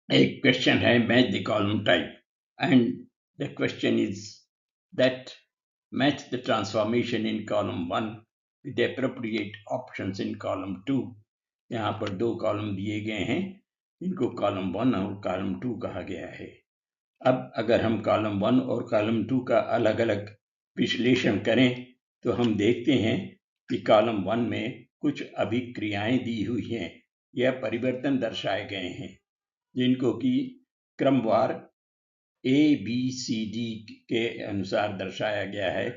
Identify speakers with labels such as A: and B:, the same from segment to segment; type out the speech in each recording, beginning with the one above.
A: एक क्वेश्चन है match the column type and the question is that match the transformation in column 1 with appropriate options in column 2। यहाँ पर दो column दिए गए हैं, इनको कॉलम 1 और कॉलम 2 कहा गया है। अब अगर हम कॉलम 1 और कॉलम 2 का अलग अलग विश्लेषण करें तो हम देखते हैं कि कॉलम 1 में कुछ अभिक्रियाएं दी हुई हैं या परिवर्तन दर्शाए गए हैं जिनको कि क्रमवार ए बी सी डी के अनुसार दर्शाया गया है,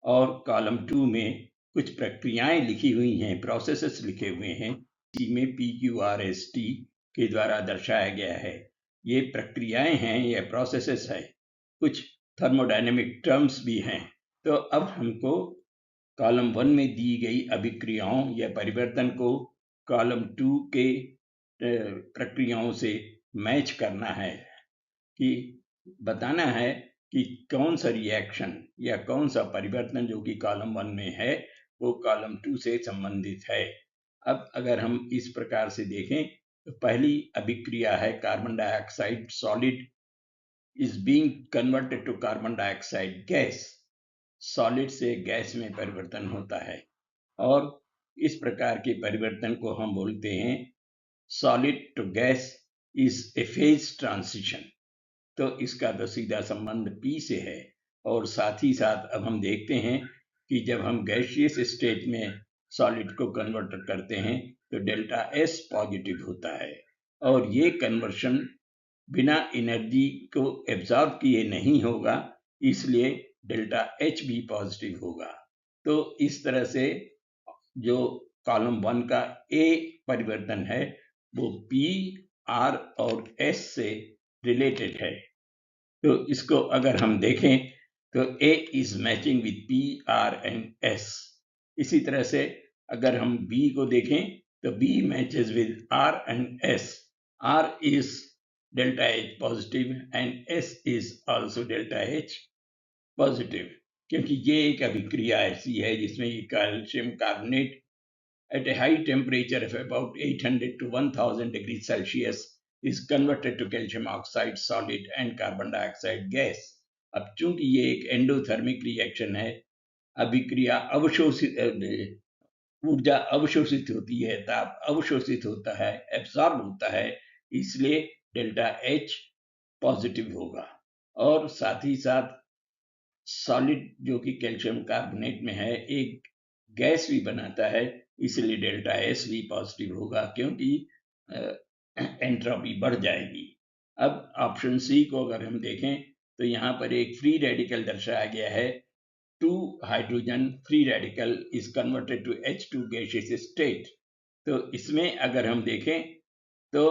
A: और कॉलम 2 में कुछ प्रक्रियाएं लिखी हुई हैं, प्रोसेसेस लिखे हुए हैं, इसी में PQRST के द्वारा दर्शाया गया है। ये प्रक्रियाएं हैं या प्रोसेसेस है, कुछ थर्मोडायनेमिक टर्म्स भी हैं। तो अब हमको कॉलम 1 में दी गई अभिक्रियाओं या परिवर्तन को कॉलम 2 के प्रक्रियाओं से मैच करना है, कि बताना है कि कौन सा रिएक्शन या कौन सा परिवर्तन जो कि कॉलम 1 में है वो कॉलम 2 से संबंधित है। अब अगर हम इस प्रकार से देखें तो पहली अभिक्रिया है carbon dioxide solid is being converted to carbon dioxide gas. Solid से गैस में परिवर्तन होता है और इस प्रकार के परिवर्तन को हम बोलते हैं solid to gas is a phase transition. तो इसका तो सीधा संबंध P से है। और साथ ही साथ अब हम देखते हैं कि जब हम गैसियस स्टेट में सॉलिड को कन्वर्ट करते हैं तो डेल्टा S पॉजिटिव होता है, और ये कन्वर्शन बिना एनर्जी को एब्जॉर्ब किए नहीं होगा, इसलिए डेल्टा H भी पॉजिटिव होगा। तो इस तरह से जो कॉलम 1 का A परिवर्तन है वो P, R और S से रिलेटेड है। तो इसको अगर हम देखें तो A is matching with P, R and S। इसी तरह से अगर हम B को देखें तो B matches with R and S। R is delta H positive and S is also delta H positive, क्योंकि ये एक अभिक्रिया ऐसी है जिसमें ये calcium carbonate at a high temperature of about 800 to 1000 degrees Celsius is converted to calcium oxide solid and carbon dioxide gas। अब चूंकि ये एक एंडोथर्मिक रिएक्शन है, अभिक्रिया अवशोषित ऊर्जा अवशोषित होती है, ताप अवशोषित होता है, एब्सॉर्ब होता है, इसलिए डेल्टा H पॉजिटिव होगा। और साथ ही साथ सॉलिड जो कि कैल्शियम कार्बोनेट में है एक गैस भी बनाता है, इसलिए डेल्टा S भी पॉजिटिव होगा, क्योंकि एंट्रोपी बढ़ जाएगी। अब ऑप्शन सी को अगर हम देखें तो यहाँ पर एक फ्री रेडिकल दर्शाया गया है। 2 hydrogen free radical is converted to H2 gaseous state. तो इसमें अगर हम देखें तो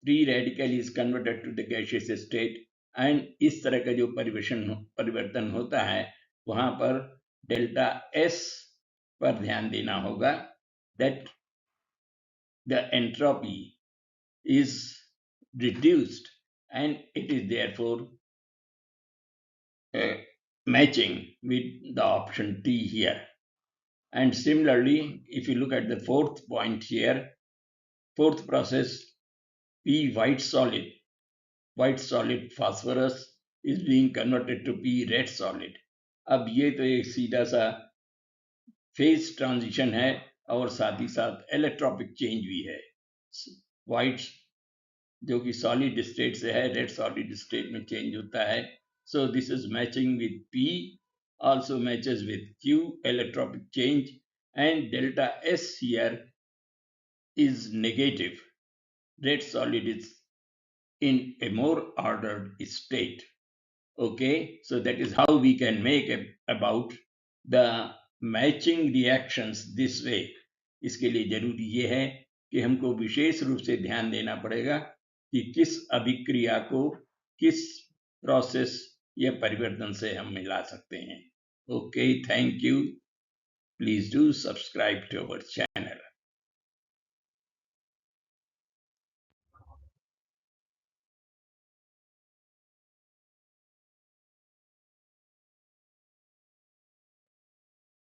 A: free radical is converted to the gaseous state and इस तरह का जो परिवर्तन होता है वहां पर डेल्टा S पर ध्यान देना होगा, that the entropy is reduced and it is therefore matching with the option D here. And similarly, if you look at the fourth point here, fourth process, P white solid phosphorus is being converted to P red solid। अब ये तो एक सीधा सा phase transition है और साथ ही साथ इलेक्ट्रॉपिक चेंज भी है। व्हाइट जो कि सॉलिड स्टेट से है रेड सॉलिड स्टेट में चेंज होता है। So this is matching with P, also matches with Q electropic change, and delta S here is negative. Red solid is in a more ordered state। Okay, so that is how we can make about the matching reactions this way। इसके लिए जरूरी ये है कि हमको विशेष रूप से ध्यान देना पड़ेगा कि किस अभिक्रिया को किस प्रोसेस या परिवर्तन से हम मिला सकते हैं। Okay, thank you. Please do subscribe to our channel.